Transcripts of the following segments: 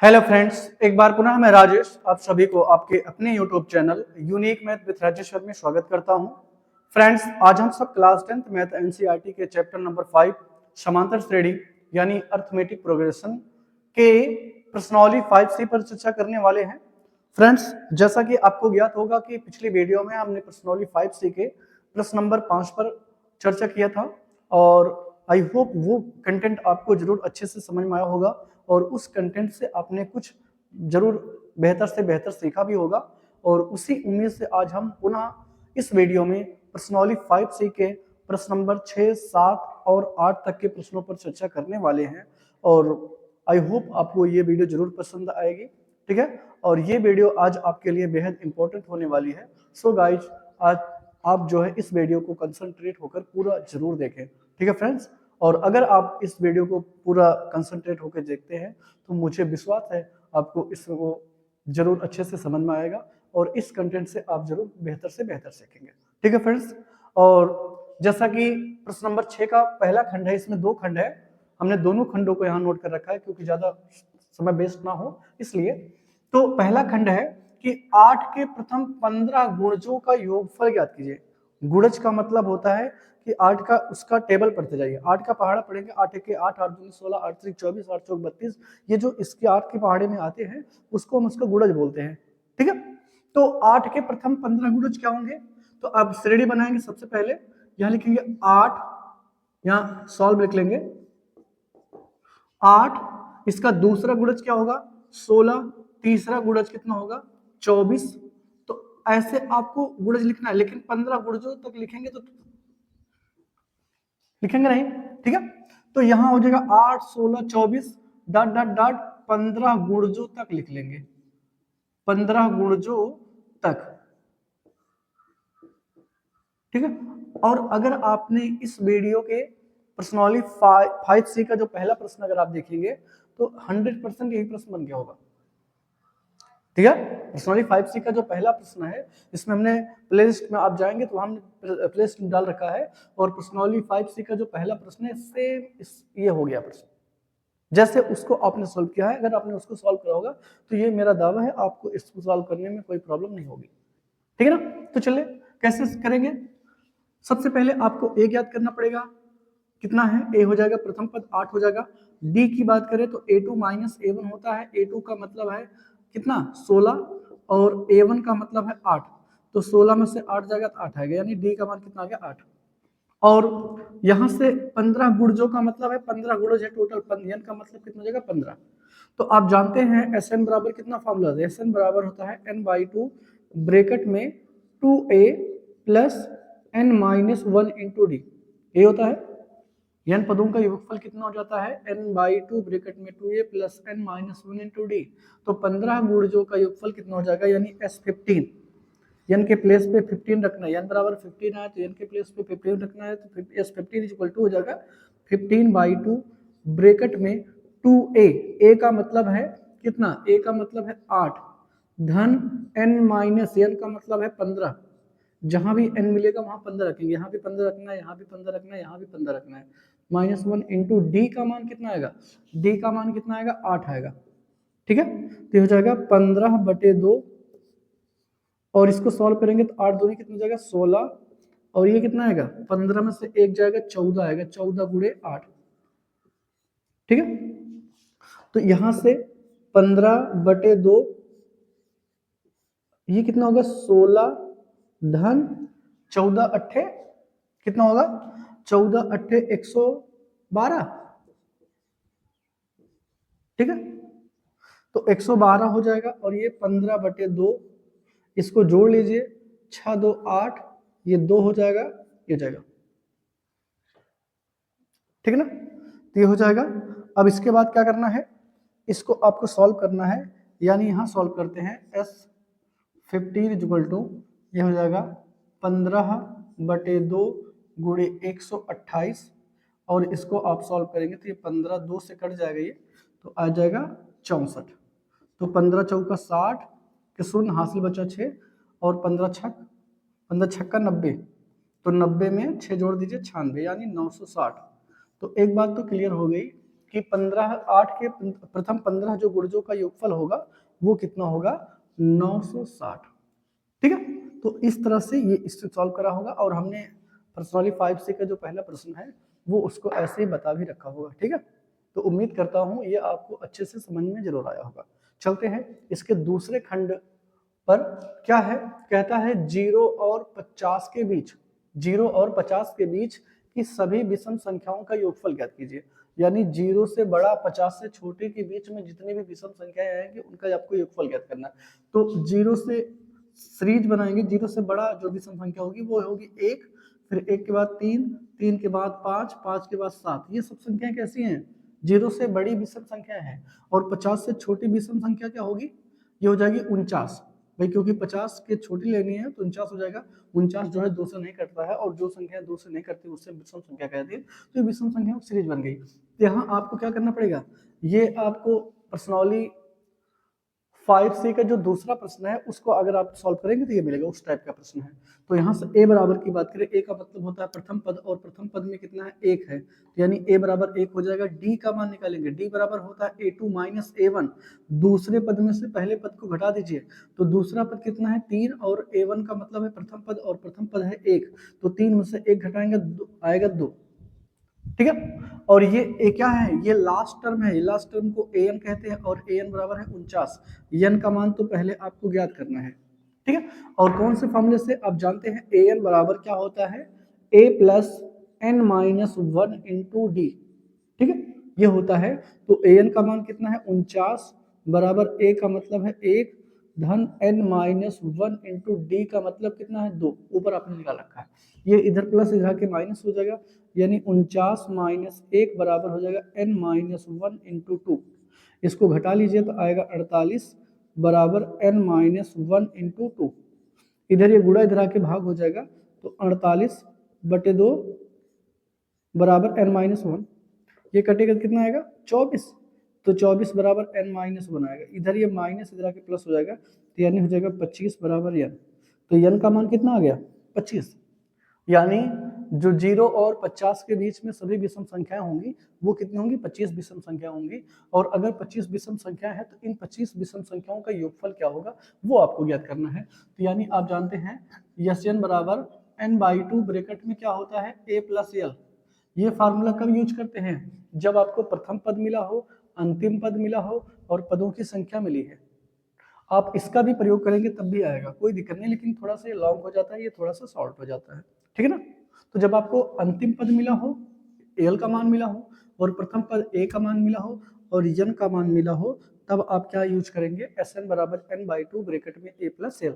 Hello friends, एक बार पुनः मैं राजेश आप सभी को आपके अपने YouTube channel unique math with Rajeshwar में स्वागत करता हूं। फ्रेंड्स, आज हम सब क्लास 10th मैथ एनसीईआरटी के चैप्टर नंबर 5 समांतर श्रेणी यानी अर्थमेटिक प्रोग्रेशन के प्रश्नावली 5C पर चर्चा करने वाले हैं। फ्रेंड्स, जैसा कि आपको ज्ञात होगा कि पिछली वीडियो में हमने प्रश्नावली 5C के प्रश्न नंबर 5 पर चर्चा किया था और आई होप वो कंटेंट आपको जरूर अच्छे से समझ में आया होगा और उस कंटेंट से आपने कुछ जरूर बेहतर से बेहतर सीखा भी होगा। और उसी उम्मीद से आज हम पुनः इस वीडियो में प्रश्नावली 5C के प्रश्न नंबर 6, 7 और 8 तक के प्रश्नों पर चर्चा करने वाले हैं और आई होप आपको ये वीडियो जरूर पसंद आएगी। ठीक है, और ये वीडियो आज आपके लिए बेहद इंपॉर्टेंट होने वाली है। सो गाइज, आज आप जो है इस वीडियो को कंसंट्रेट होकर पूरा जरूर देखें। ठीक है फ्रेंड्स, और अगर आप इस वीडियो को पूरा कंसंट्रेट होकर देखते हैं तो मुझे विश्वास है आपको इसको जरूर अच्छे से समझ में आएगा और इस कंटेंट से आप जरूर बेहतर से बेहतर सीखेंगे। ठीक है फ्रेंड्स, और जैसा कि प्रश्न नंबर 6 का पहला खंड है, इसमें 2 खंड है। हमने दोनों खंडों को यहाँ नोट कर रखा है क्योंकि ज्यादा समय वेस्ट ना हो इसलिए। तो पहला खंड है कि 8 के प्रथम 15 गुणजों का योगफल ज्ञात कीजिए। गुणज का मतलब होता है कि 8 का उसका टेबल पढ़ते जाइए। 8 का पहाड़ा पढ़ेंगे, 8 के 8, 8 दूनी 16, 8 3 24, 8 चौक 32। ये जो इसके 8 के पहाड़े में आते हैं उसको हम उसका गुणज बोलते हैं। ठीक है, तो 8 के प्रथम 15 गुणज क्या होंगे? तो अब श्रेणी बनाएंगे। सबसे पहले यहाँ लिखेंगे 8, यहाँ सॉल्व लिख लेंगे 8। इसका दूसरा गुणज क्या होगा? 16। तीसरा गुणज कितना होगा? 24। तो ऐसे आपको गुणज लिखना है, लेकिन 15 गुणजों तक लिखेंगे तो लिखेंगे नहीं। ठीक है, तो यहां हो जाएगा 8, 16, 24 डॉट डॉट डॉट 15 गुणजों तक लिख लेंगे। 15 गुणजों तक। ठीक है, और अगर आपने इस वीडियो के प्रश्नावली 5C का जो पहला प्रश्न अगर आप देखेंगे तो 100% यही प्रश्न बन गया होगा। ठीक है, प्रश्नावली 5C का जो पहला प्रश्न है इसमें हमने प्लेलिस्ट में आप जाएंगे तो हमने प्लेलिस्ट में डाल रखा है और प्रश्नावली 5C का जो पहला प्रश्न है सेम ये हो गया प्रश्न जैसे उसको आपने सॉल्व किया है। अगर आपने उसको सॉल्व करा होगा तो ये मेरा दावा है आपको इसको सॉल्व करने में कोई प्रॉब्लम नहीं होगी। ठीक है ना, तो चलिए कैसे करेंगे। सबसे पहले आपको ए ज्ञात करना पड़ेगा। कितना है? ए हो जाएगा प्रथम पद 8 हो जाएगा। डी की बात करें तो a2 माइनस a1 होता है। a2 का मतलब है कितना? 16 और a1 का मतलब है 8। तो 16 में से 8 जाएगा तो 8 आएगा, यानी डी का मान कितना आ गया? 8। और यहां से 15 गुणजों का मतलब है 15 गुणज है टोटल। n का मतलब कितना हो जाएगा? 15। तो आप जानते हैं Sn बराबर कितना फॉर्मूला है? Sn बराबर होता है n/2 ब्रैकेट में 2a plus n minus 1 into D. ये होता है n पदों का योगफल कितना हो जाता है? n/2 ब्रैकेट में 2a plus n minus 1 into D. तो 15 गुणजों का योगफल कितना हो जाएगा? यानी S15। n के प्लेस पे 15 रखना है, n बराबर 15 है तो n के प्लेस पे 15 रखना है तो S15 इक्वल टू हो जाएगा 15/2 ब्रैकेट में 2a। a का मतलब है कितना? a का मतलब है 8 धन n माइनस n का मतलब है 15। जहां भी n मिलेगा वहां 15 रखेंगे, यहाँ भी 15 रखना है, यहाँ भी 15 रखना है, यहाँ भी 15 रखना है। माइनस 1 इंटू डी का मान कितना आएगा? डी का मान कितना आएगा? 8 आएगा। ठीक है, तो हो जाएगा 15/2 और इसको सॉल्व करेंगे तो 8 दूनी कितना जाएगा? 16 और ये कितना आएगा? 15 में से 1 जाएगा 14 आएगा। 14 गुणे 8। ठीक है, तो यहां से 15/2 ये कितना होगा? 16 धन 14 अट्ठे कितना होगा? 14 अट्ठे 112। ठीक है, तो 112 हो जाएगा और ये 15/2 इसको जोड़ लीजिए, 6 2 8, ये 2 हो जाएगा, ये जाएगा। ठीक है ना, तो ये हो जाएगा। अब इसके बाद क्या करना है? इसको आपको सॉल्व करना है, यानी यहां सॉल्व करते हैं। S15 इक्वल टू ये हो जाएगा 15/2 गुणे 128 और इसको आप सॉल्व करेंगे तो ये 15 2 से कट जाएगा, ये तो आ जाएगा 64। तो 15 चौका 60 के शून्य हासिल बचा 6 और 15 छक्का 90। तो 90 में 6 जोड़ दीजिए 96 यानी 960। तो एक बात तो क्लियर हो गई कि 8 के प्रथम 15 जो गुणजों का योगफल होगा वो कितना होगा 960। ठीक है, तो इस तरह से ये इससे सॉल्व करा होगा और हमने पर्सनली 5C का जो पहला प्रश्न है वो उसको ऐसे ही बता भी रखा होगा। ठीक है, तो उम्मीद करता हूं ये आपको अच्छे से समझ में जरूर आया होगा। चलते हैं इसके दूसरे खंड पर। क्या है, कहता है 0 और 50 के बीच, 0 और 50 के बीच की सभी विषम संख्याओं का योगफल ज्ञात कीजिए। यानी 0 से बड़ा 50 से छोटे के बीच में जितनी भी विषम संख्याएं आएंगी उनका आपको योगफल ज्ञात करना है। तो 0 से सीरीज बनाएंगे, 0 से बड़ा जो विषम संख्या होगी वो होगी 1, फिर 1 के बाद 3, 3 के बाद 5, 5 के बाद 7। ये सब संख्याएं कैसी हैं, 0 से बड़ी विषम संख्या है। और 50 से छोटी विषम संख्या क्या होगी, ये हो जाएगी 49 भाई, क्योंकि 50 के छोटी लेनी है तो 49 हो जाएगा। 49 जो है 2 से नहीं कटता है और जो संख्या 2 से नहीं कटती उससे विषम संख्या कहती है। तो ये विषम संख्या सीरीज बन गई। तो यहाँ आपको क्या करना पड़ेगा, ये आपको पर्सनली 5C का जो दूसरा प्रश्न है उसको अगर आप सॉल्व करेंगे तो ये मिलेगा, उस टाइप का प्रश्न है। तो यहाँ से a बराबर की बात करें, a का मतलब होता है प्रथम पद और प्रथम पद में कितना है 1 है, तो यानी a बराबर 1 हो जाएगा। d का मान निकालेंगे, d बराबर होता है a2 माइनस a1। दूसरे पद में से पहले पद को घटा दीजिए, तो दूसरा पद कितना है 3 और a1 का मतलब है प्रथम पद और प्रथम पद है 1, तो 3 में से 1 घटाएंगे आएगा 2। ठीक है, और ये क्या है, ये लास्ट टर्म है, लास्ट टर्म को an कहते हैं और an बराबर है 49। n का मान तो पहले आपको ज्ञात करना है। ठीक है, और कौन से फॉर्मूले से आप जानते हैं an बराबर क्या होता है, a plus n minus 1 into D. ठीक है, ये होता है। तो an का मान कितना है 49 बराबर a का मतलब है 1 धन n माइनस 1 इंटू डी का मतलब कितना है 2, ऊपर आपने निकाल रखा है। ये इधर प्लस इधर के माइनस हो जाएगा, यानी 49 माइनस 1 बराबर हो जाएगा n माइनस 1 इंटू 2। इसको घटा लीजिए तो आएगा 48 बराबर n माइनस 1 इंटू 2। इधर ये गुणा इधर आके भाग हो जाएगा, तो 48 बटे 2 बराबर n माइनस 1। ये कटेगा कितना आएगा 24, तो 24 बराबर n माइनस 1 आएगा। इधर ये माइनस इधर आके प्लस हो जाएगा, तो यानी हो जाएगा 25 बराबर n। तो n का मान कितना आ गया 25। यानी जो 0 और 50 के बीच में सभी विषम संख्याएं होंगी वो कितनी होंगी 25 विषम संख्या होंगी। और अगर 25 विषम संख्या है तो इन 25 विषम संख्याओं का योगफल क्या होगा वो आपको ज्ञात करना है। तो यानी आप जानते हैं Sn बराबर n/2 ब्रैकेट में क्या होता है a प्लस l। ये फार्मूला कब यूज करते हैं, जब आपको प्रथम पद मिला हो, अंतिम पद मिला हो और पदों की संख्या मिली है। आप इसका भी प्रयोग करेंगे तब भी आएगा, कोई दिक्कत नहीं, लेकिन थोड़ा सा ये लॉन्ग हो जाता है, ये थोड़ा सा शॉर्ट हो जाता है। ठीक है ना, तो जब आपको अंतिम पद मिला हो, एल का मान मिला हो और प्रथम पद ए का मान मिला हो और एन का मान मिला हो, तब आप क्या यूज करेंगे Sn बराबर n/2 ब्रैकेट में a प्लस एल।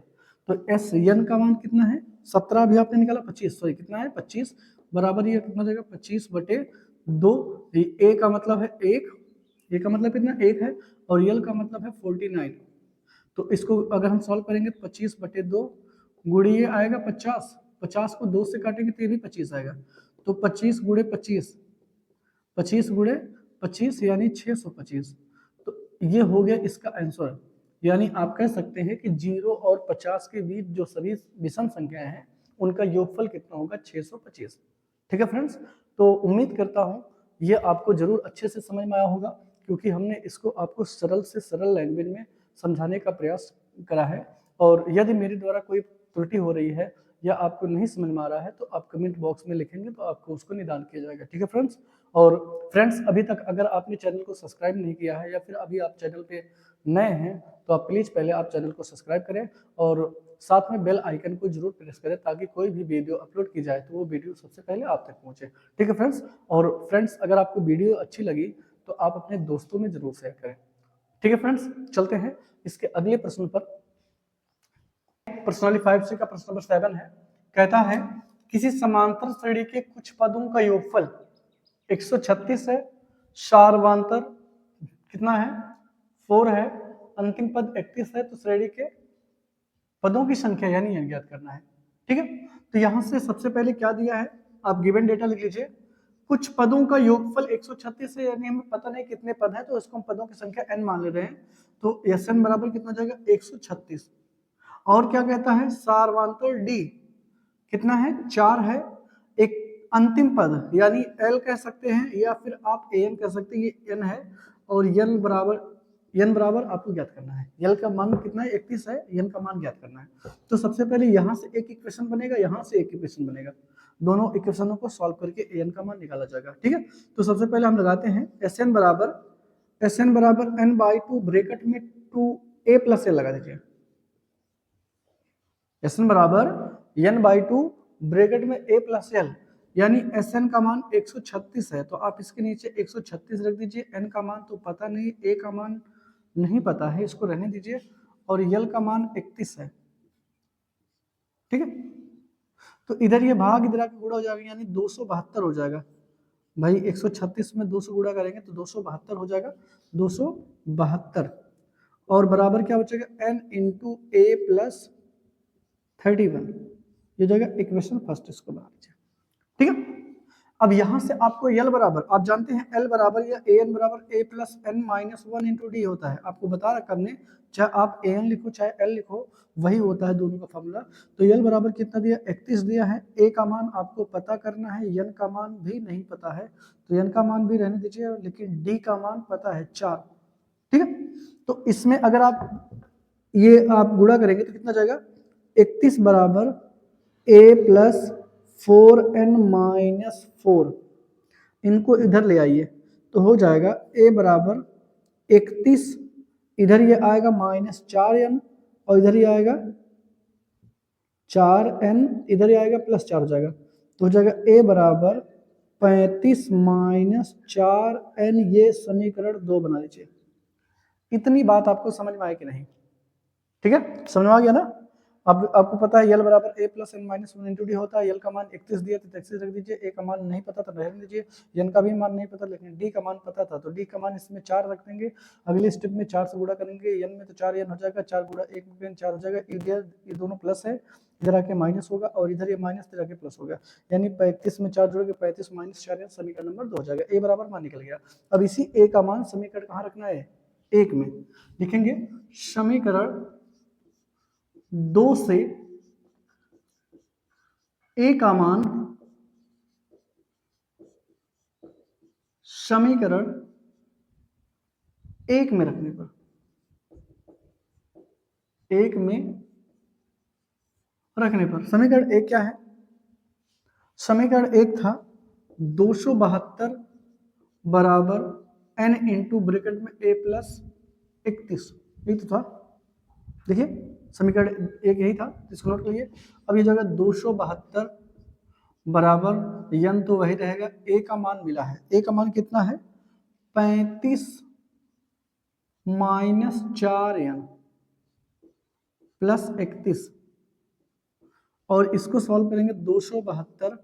तो Sn का मान कितना है 17 भी आपने निकाला 25, सॉरी कितना है 25 बराबर ये कितना हो जाएगा 25 बटे 2। ए का मतलब है 1, ए का मतलब कितना 1 है और एल का मतलब है 49। तो इसको अगर हम सॉल्व करेंगे तो 25 बटे 2 गुड़ी ये आएगा 50, 50 को 2 से काटेंगे तो ये भी 25 आएगा। तो 25 गुणे 25, 25 गुणे 25 यानी 625। तो ये हो गया इसका आंसर। यानी आप कह सकते हैं कि 0 और 50 के बीच जो सभी विषम संख्याएं हैं उनका योगफल कितना होगा 625। ठीक है फ्रेंड्स, तो उम्मीद करता हूँ ये आपको जरूर अच्छे से समझ में आया होगा, क्योंकि हमने इसको आपको सरल से सरल लैंग्वेज में समझाने का प्रयास करा है। और यदि मेरे द्वारा कोई त्रुटि हो रही है या आपको नहीं समझ में आ रहा है तो आप कमेंट बॉक्स में लिखेंगे तो आपको उसको निदान किया जाएगा। ठीक है फ्रेंड्स, और फ्रेंड्स अभी तक अगर आपने चैनल को सब्सक्राइब नहीं किया है या फिर अभी आप चैनल पे नए हैं तो आप प्लीज़ पहले आप चैनल को सब्सक्राइब करें और साथ में बेल आइकन को जरूर प्रेस करें ताकि कोई भी वीडियो अपलोड की जाए तो वो वीडियो सबसे पहले आप तक पहुंचे। ठीक है फ्रेंड्स, और फ्रेंड्स अगर आपको वीडियो अच्छी लगी तो आप अपने दोस्तों में जरूर शेयर करें। ठीक है फ्रेंड्स, चलते हैं इसके अगले प्रश्न पर। पर्सनली 5C का प्रश्न नंबर 7 है। कहता है किसी समांतर श्रेणी के कुछ पदों का योगफल 136 है, सार्वंतर कितना है 4 है, अंतिम पद 31 है, तो श्रेणी के पदों की संख्या यानी n ज्ञात करना है। ठीक है, तो यहां से सबसे पहले क्या दिया है, आप गिवन डेटा लिख लीजिए। कुछ पदों का योगफल 136 है, यानी हमें पता नहीं कितने पद हैं तो इसको हम पदों की संख्या n मान ले रहे हैं। तो Sn बराबर कितना हो जाएगा 136। और क्या कहता है सार्वंतर D कितना है 4 है, एक अंतिम पद यानी L कह सकते हैं या फिर आप an कह सकते हैं, ये n है और n बराबर आपको ज्ञात करना है। L का मान कितना है 31 है, n का मान ज्ञात करना है। तो सबसे पहले यहाँ से एक इक्वेशन बनेगा, यहाँ से एक इक्वेशन बनेगा, दोनों इक्वेशनों को सॉल्व करके an का मान निकाला जाएगा। ठीक है, तो सबसे पहले हम लगाते हैं Sn बराबर n/2 ब्रैकेट में 2a + a लगा दीजिए। Sn बराबर n/2 ब्रैकेट में a + l यानी Sn का मान 136 है, तो आप इसके नीचे 136 रख दीजिए। n का मान तो पता नहीं, a का मान नहीं पता है, इसको रहने दीजिए, और l का मान 31 है। ठीक है, तो इधर ये भाग इधर आके गुणा हो जाएगा यानी 272 हो जाएगा। भाई 136 में 200 गुणा करेंगे तो 272 हो जाएगा, 272 और बराबर क्या बचेगा n × a + 31, ये जाएगा इक्वेशन फर्स्ट, इसको बना लीजिए। ठीक है, अब यहां से आपको L बराबर, आप जानते हैं L बराबर या an बराबर a + n - 1 × d होता है, आपको बता रखा हमने, चाहे आप an लिखो चाहे L लिखो वही होता है दोनों का फॉर्मूला। तो L बराबर कितना दिया 31 दिया है, a का मान आपको पता करना है, n का मान भी नहीं पता है, तो n का मान भी रहने दीजिए, लेकिन d का मान पता है 4। ठीक है, तो इसमें अगर आप ये आप गुणा करेंगे तो कितना जाएगा 31 बराबर a + 4n - 4, इनको इधर ले आइए तो हो जाएगा a बराबर 31, इधर ये आएगा -4n और इधर ये आएगा 4n, इधर ये आएगा +4 हो जाएगा, तो हो जाएगा a बराबर 35 - 4n, ये समीकरण 2 बना लीजिए। इतनी बात आपको समझ में आई कि नहीं? ठीक है, समझ में आ गया ना? आपको पता है L बराबर a + n - 1 × d होता है। L का मान 31 दिया तो 31 रख दीजिए, a का मान नहीं पता तो रहने दीजिए, n का भी मान नहीं पता लेकिन d का मान पता था, तो d का मान इसमें 4 रख देंगे। अगले स्टेप में 4 से गुणा करेंगे, n में तो 4n हो जाएगा, 4 गुणा 1 में 4 हो जाएगा, इधर ये दोनों प्लस है, इधर आके माइनस होगा और इधर ये माइनस इधर आके प्लस होगा, यानी 35 में 4 जोड़ेंगे 35 - 4n, समीकरण नंबर 2 हो जाएगा। a बराबर मान निकल गया। अब इसी a का मान समीकरण कहाँ रखना है 1 में, लिखेंगे समीकरण 2 से a का मान समीकरण 1 में रखने पर, 1 में रखने पर समीकरण 1 क्या है? समीकरण 1 था 272 बराबर n × ब्रैकेट में a + 31, यही तो था। देखिए समीकरण 1 यही था, इसको नोट करिए। अब ये जगह 272 बराबर n तो वही रहेगा, a का मान मिला है, a का मान कितना है 35 - 4n + 31, और इसको सॉल्व करेंगे 272,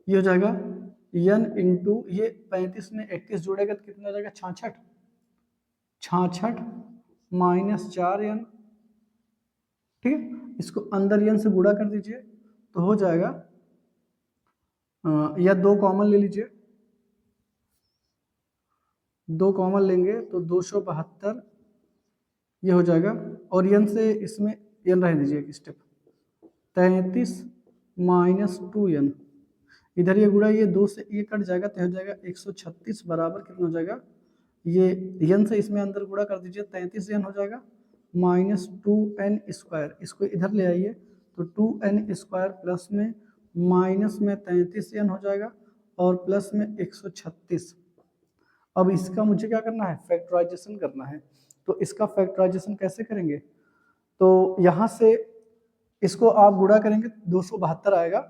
ये हो जाएगा n × ये 35 में 31 जोड़ेगा तो कितना हो जाएगा 66 - 4n। ठीक है, इसको अंदर n से गुणा कर दीजिए तो हो जाएगा, या 2 कॉमन ले लीजिए, 2 कॉमन लेंगे तो 272 ये हो जाएगा, और n से इसमें n रह दीजिए एक स्टेप, 33 - 2n, इधर ये गुणा, ये 2 से ये कट जाएगा तो हो जाएगा 136 बराबर कितना हो जाएगा, ये n से इसमें अंदर गुणा कर दीजिए 33n हो जाएगा -2n², इसको इधर ले आइए तो 2n² प्लस में माइनस में 33n हो जाएगा और प्लस में 136। अब इसका मुझे क्या करना है फैक्टराइजेशन करना है, तो इसका फैक्टराइजेशन कैसे करेंगे? तो यहाँ से इसको आप गुणा करेंगे 272 आएगा,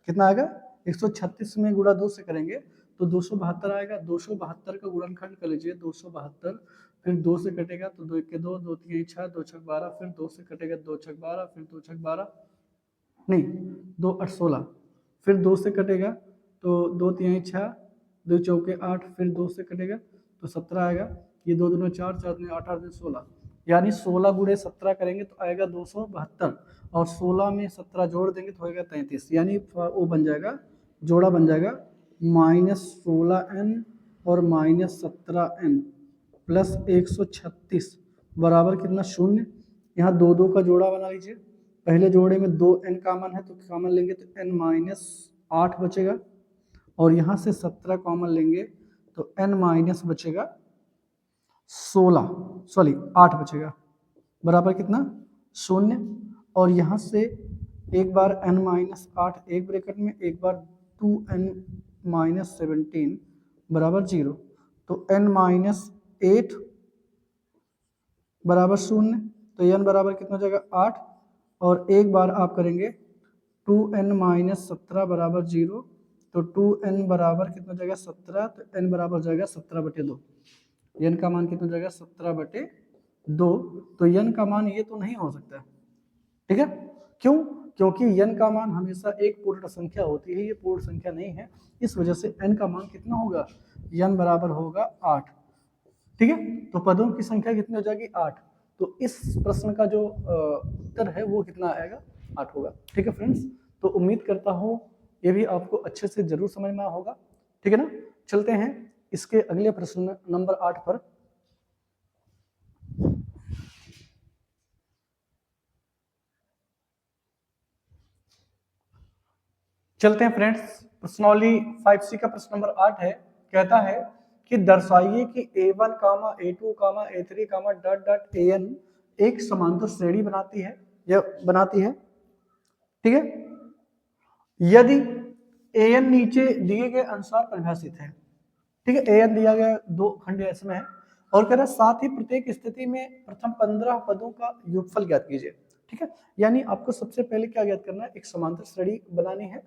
कितना आएगा 136 में गुणा 2 से करेंगे तो 272 आएगा, 272 का गुणनखंड कर लीजिए 272, फिर 2 से कटेगा तो 2 × 2, 2 × 3 = 6, 2 × 12, फिर 2 से कटेगा 2 × 12, फिर 2 × 12 नहीं 2 × 8 16, फिर 2 से कटेगा तो 2 × 3 = 6, 2 × 4 = 8, फिर 2 से कटेगा तो 17 आएगा, ये 2 दूनी 4, 4 दूनी 8, 8 दूनी 16, यानी 16 × 17 करेंगे तो आएगा 272, और 16 में 17 जोड़ देंगे तो होगा 33, यानी वो बन जाएगा, जोड़ा बन जाएगा -16n और -17n प्लस 136 बराबर कितना 0। यहाँ 2 का जोड़ा बना लीजिए, पहले जोड़े में 2n कॉमन है तो कॉमन लेंगे तो n 8 बचेगा, और यहाँ से 17 कॉमन लेंगे तो n माइनस बचेगा 16, सॉरी 8 बचेगा, बराबर कितना 0। और यहाँ से एक बार n माइनस 8 एक ब्रैकेट में, एक बार 2n माइनस 17 बराबर 0, तो n माइनस 8 बराबर 0, तो n बराबर कितना हो जाएगा 8। और एक बार आप करेंगे 2n माइनस 17 बराबर 0, तो 2n बराबर कितना हो जाएगा 17, तो n बराबर हो जाएगा 17/2। n का मान कितना हो जाएगा 17/2। तो n का मान ये तो नहीं हो सकता, ठीक है, क्यों? क्योंकि n का मान हमेशा एक पूर्ण संख्या होती है, ये पूर्ण संख्या नहीं है, इस वजह से n का मान कितना होगा, n बराबर होगा 8, ठीक है। तो पदों की संख्या कितनी हो जाएगी 8, तो इस प्रश्न का जो उत्तर है वो कितना आएगा 8 होगा, ठीक है फ्रेंड्स। तो उम्मीद करता हूँ ये भी आपको अच्छे से जरूर समझ में होगा, ठीक है ना। चलते हैं इसके अगले प्रश्न नंबर 8 पर। चलते हैं फ्रेंड्स, प्रश्नावली 5C का प्रश्न नंबर 8 है, कहता है कि दर्शाइए कि a1, a2, a3, dot dot an एक समांतर श्रेणी बनाती है या बनाती है, ठीक है, यदि an नीचे दिए गए अनुसार परिभाषित है, ठीक है, an दिया गया 2 खंड इसमें है, और कह रहा है साथ ही प्रत्येक स्थिति में प्रथम 15 पदों का योगफल ज्ञात कीजिए, ठीक है। यानी आपको सबसे पहले क्या ज्ञात करना है, एक समांतर श्रेणी बनानी है,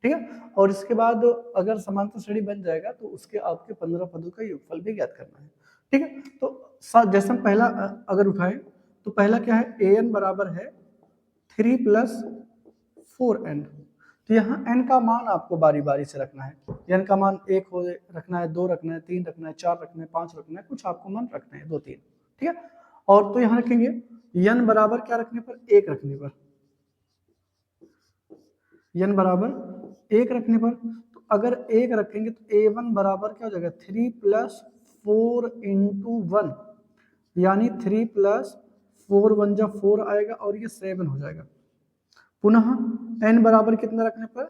ठीक है, और इसके बाद अगर समांतर श्रेणी बन जाएगा तो उसके आपके 15 पदों का योगफल भी ज्ञात करना है, ठीक है। तो जैसे हम पहला अगर उठाएं तो पहला क्या है, an बराबर है 3 + 4n, तो यहाँ n का मान आपको बारी बारी से रखना है, n का मान 1 हो रखना है, 2 रखना है, 3 रखना है, 4 रखना है, 5 रखना है, कुछ आपको मान रखना है 2 3, ठीक है। और तो यहाँ रखेंगे n बराबर क्या रखने पर, 1 रखने पर, n बराबर 1 रखने पर, तो अगर 1 रखेंगे तो a1 बराबर क्या हो जाएगा 3 + 4 × 1, यानी 3 + 4 1 जा 4 आएगा और ये 7 हो जाएगा। पुनः n बराबर कितना रखने पर,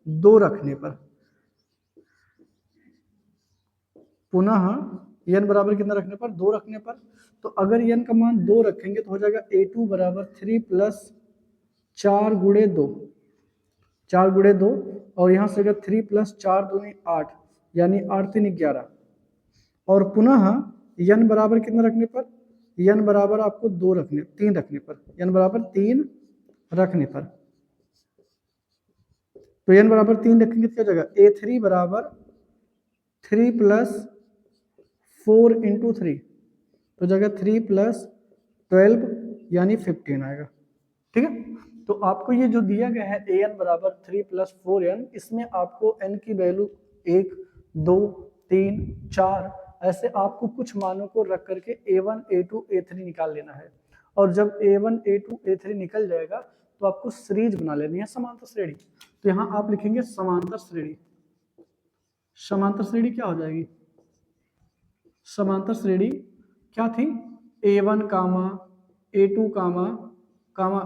2 रखने पर, पुनः n बराबर कितना रखने पर, 2 रखने पर, तो अगर n का मान 2 रखेंगे तो हो जाएगा a2 बराबर 3 + 4 × 2, 4 × 2, और यहाँ से 3 + 4 दूनी 8, यानी 8 3 11, और पुनः n बराबर कितना रखने पर, n बराबर आपको 3 रखने पर, n बराबर 3 रखने पर, तो n बराबर 3 रखेंगे तो क्या हो जाएगा, a3 बराबर 3 + 4 × 3, तो जगह 3 + 12 यानी 15 आएगा, ठीक है। तो आपको ये जो दिया गया है an बराबर 3 + 4n, इसमें आपको n की वैल्यू 1 2 3 4 ऐसे आपको कुछ मानों को रख करके a1 a2 a3 निकाल लेना है, और जब a1 a2 a3 निकल जाएगा तो आपको सीरीज बना लेनी है, समांतर श्रेणी। तो यहाँ आप लिखेंगे समांतर श्रेणी, समांतर श्रेणी क्या हो जाएगी, समांतर श्रेणी क्या थी, a1 a2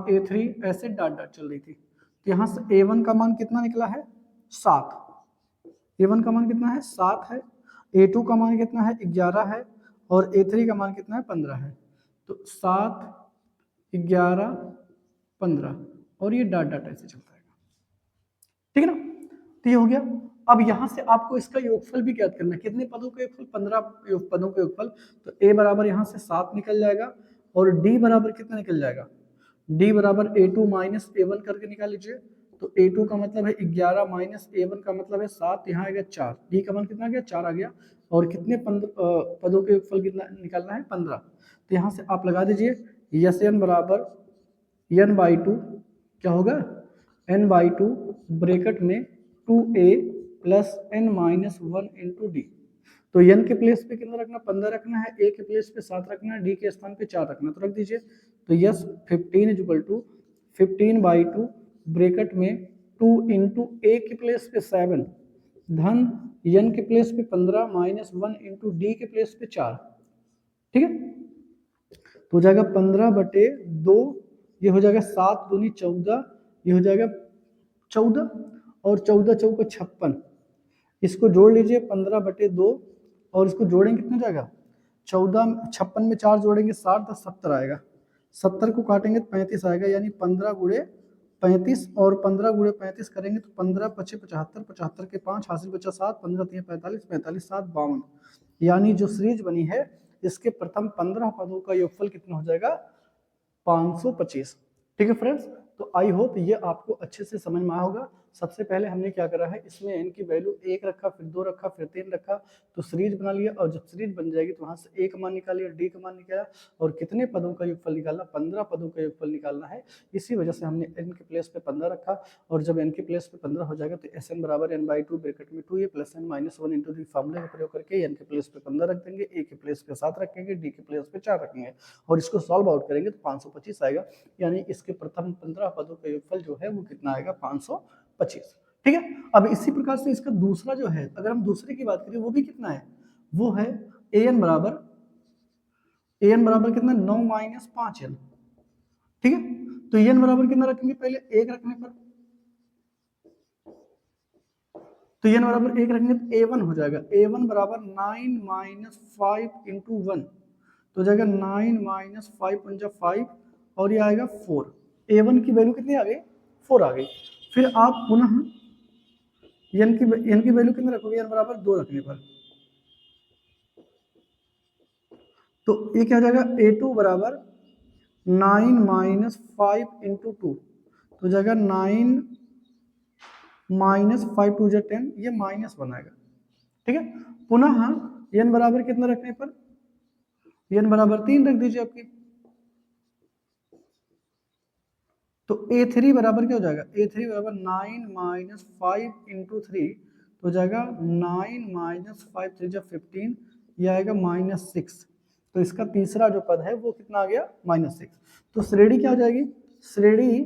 a3 ऐसे डॉट डॉट चल रही थी। तो यहाँ से a1 का मान कितना निकला है 7, a1 का मान कितना है 7 है, a2 का मान कितना है 11 है, और a3 का मान कितना है 15 है। तो 7 11 15, और ये डॉट डॉट ऐसे चलता है, ठीक है ना। तो ये हो गया। अब यहाँ से आपको इसका योगफल भी ज्ञात करना है, कितने पदों का योगफल, 15 पदों का योगफल। तो a बराबर यहाँ से 7 निकल जाएगा, और d बराबर कितना निकल जाएगा, d बराबर a2 - a1 करके निकाल लीजिए। तो a2 का मतलब है 11 - a1 का मतलब है 7, यहाँ आ गया 4, d का मान कितना आ गया 4 आ गया, और कितने पदों के योगफल कितना निकालना है 15। तो यहाँ से आप लगा दीजिए, यस n बराबर n/2 क्या होगा, n/2 ब्रैकेट में 2a + n - 1 × d। तो n के प्लेस पे कितना रखना, 15 रखना है, a के प्लेस पे 7 रखना है, d के स्थान पे 4 रखना, तो रख दीजिए। तो यस 15 = 15/2 ब्रैकेट में 2 × a के प्लेस पे 7 धन n के प्लेस पे 15 - 1 × d के प्लेस पे 4, ठीक है। तो हो जाएगा 15/2, ये हो जाएगा 7 दूनी 14, ये हो जाएगा 14, और 14 चौको 56, इसको जोड़ लीजिए 15/2 और इसको जोड़ेंगे कितना जाएगा 14, 56 में 4 जोड़ेंगे 60, 70 आएगा, 70 को काटेंगे तो 35 आएगा, यानी 15 गुणे 35 और 15 गुणे 35 करेंगे तो 15 पचे 75, 75 के 5 हासिल बचा 7, 15 3 45, 45 7 52, यानी जो सीरीज बनी है इसके प्रथम 15 पदों का योगफल कितना हो जाएगा 525। ठीक है फ्रेंड्स, तो आई होप ये आपको अच्छे से समझ में आया होगा। सबसे पहले हमने क्या करा है, इसमें n की वैल्यू 1 रखा, फिर 2 रखा, फिर 3 रखा, तो सीरीज बना लिया, और जब सीरीज बन जाएगी तो वहां से a का मान निकालिए, d का मान निकाला, और कितने पदों का योगफल निकालना, 15 पदों का योगफल निकालना है। इसी वजह से हमने n के प्लेस पे 15 रखा, और जब n के प्लेस पे 15 हो जाएगा तो Sn बराबर n/2 ब्रैकेट में 2a plus n minus 1 into the फार्मूले का प्रयोग करके n के प्लेस पे 15 रख देंगे, a के प्लेस पे 7 रखेंगे, d के प्लेस पे 4 रखेंगे, और इसको सॉल्व आउट करेंगे तो 525 आएगा, यानी इसके प्रथम 15 पदों का योगफल जो है वो कितना आएगा 525। ठीक है, अब इसी प्रकार से इसका दूसरा जो है, अगर हम दूसरे की बात करें वो भी कितना है, वो है an बराबर कितना 9 माइनस 5n। ठीक है, तो n बराबर कितना रखेंगे, पहले 1 रखने पर, तो n बराबर 1 रखेंगे तो a1 हो जाएगा, a1 बराबर 9 माइनस 5 इंटू 1, तो जाएगा 9 माइनस 5 पंजा 5, और ये आएगा 4, a1 की वैल्यू कितनी आ गई 4 आ गई। फिर आप पुनः n की वैल्यू कितने रखोगे, n बराबर 2 रखने पर, तो ये क्या हो जाएगा a2 बराबर 9 माइनस 5 इंटू 2, तो जाएगा 9 माइनस 5 2 जा 10, ये माइनस बनाएगा। ठीक है, पुनः n बराबर कितना रखने पर, n बराबर 3 रख दीजिए आपकी, तो a3 बराबर क्या हो जाएगा, a3 बराबर 9 माइनस 5 इंटू 3, तो जाएगा 9 माइनस 5 3 जा 15, ये आएगा -6, तो इसका तीसरा जो पद है वो कितना आ गया -6। तो श्रेणी क्या हो जाएगी, श्रेणी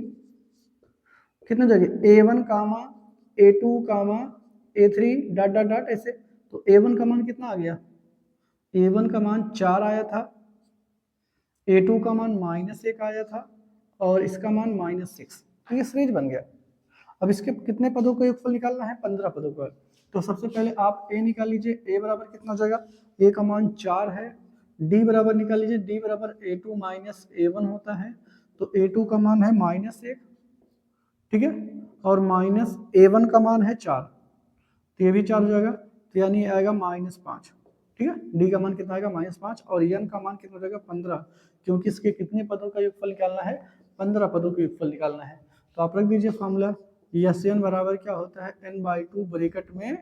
कितना हो जाएगी a1 कामा a2 कामा a3 डॉट डॉट डॉट ऐसे, तो a1 का मान कितना आ गया, a1 का मान 4 आया था, a2 का मान -1 आया था, और इसका मान -6, तो ये सीरीज बन गया। अब इसके कितने पदों का योगफल निकालना है, 15 पदों का। तो सबसे पहले आप a निकाल लीजिए, a बराबर कितना हो जाएगा, a का मान 4 है, d बराबर निकाल लीजिए, d बराबर a2 माइनस a1 होता है, तो a2 का मान है -1, ठीक है, और माइनस a1 का मान है 4, तो ये भी 4 हो जाएगा, तो यानी आएगा -5। ठीक है, d का मान कितना आएगा -5, और n का मान कितना हो जाएगा 15, क्योंकि इसके कितने पदों का योगफल निकालना है, 15 पदों का योगफल निकालना है। तो आप रख दीजिए फॉर्मूला, Sn बराबर क्या होता है n/2 ब्रैकेट में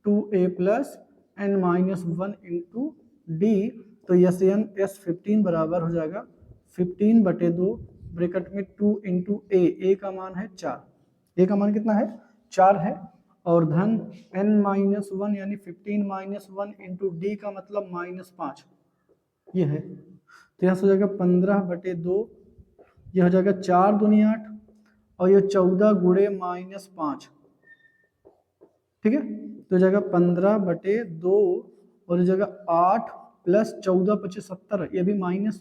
2a plus n minus 1 into D, तो Sn S15 बराबर हो जाएगा 15/2 ब्रैकेट में 2 इंटू a का मान है 4, a का मान कितना है 4 है, और धन n-1 यानी 15 - 1 इंटू डी का मतलब -5, ये है, तो यहाँ से हो जाएगा 15/2, यह हो जाएगा 4 दूनी 8, और ये 14 गुणे -5, ठीक है, तो हो जाएगा 15/2, और हो जाएगा 8 प्लस 14 पचे 70, ये भी माइनस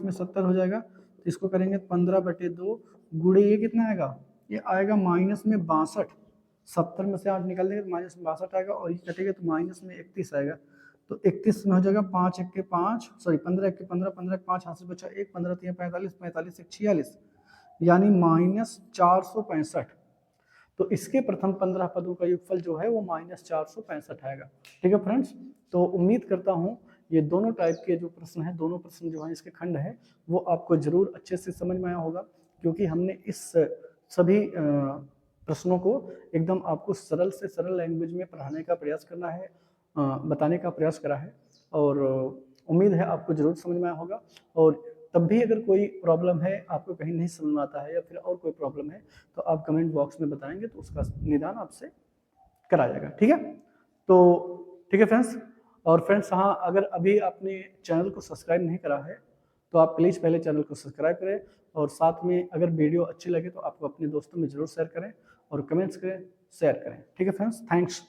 में 70 हो जाएगा, तो इसको करेंगे 15/2 गुणे ये कितना आएगा, ये आएगा -62, 70 में से 8 निकाल देंगे तो -62 आएगा, और ये कटेगा तो -31 आएगा, तो 31 में हो जाएगा 5 1 के 5, सॉरी 15 1 के 15, 15 के 5 हाथ से बचा 1, 15 3 45, 45 1 46, यानी -465। तो इसके प्रथम 15 पदों का योगफल जो है वो -465 आएगा। ठीक है फ्रेंड्स, तो उम्मीद करता हूँ ये दोनों टाइप के जो प्रश्न हैं, दोनों प्रश्न जो हैं इसके खंड हैं वो आपको जरूर अच्छे से समझ में आया होगा, क्योंकि हमने इस सभी प्रश्नों को एकदम आपको सरल से सरल लैंग्वेज में पढ़ाने का प्रयास करना है, बताने का प्रयास करा है, और उम्मीद है आपको जरूर समझ में आया होगा। और तब भी अगर कोई प्रॉब्लम है, आपको कहीं नहीं समझ में आता है, या फिर और कोई प्रॉब्लम है, तो आप कमेंट बॉक्स में बताएंगे तो उसका निदान आपसे कराया जाएगा। ठीक है, तो ठीक है फ्रेंड्स, और फ्रेंड्स हाँ, अगर अभी आपने चैनल को सब्सक्राइब नहीं करा है तो आप प्लीज़ पहले चैनल को सब्सक्राइब करें, और साथ में अगर वीडियो अच्छी लगे तो आपको अपने दोस्तों में ज़रूर शेयर करें, और कमेंट्स करें, शेयर करें। ठीक है फ्रेंड्स, थैंक्स।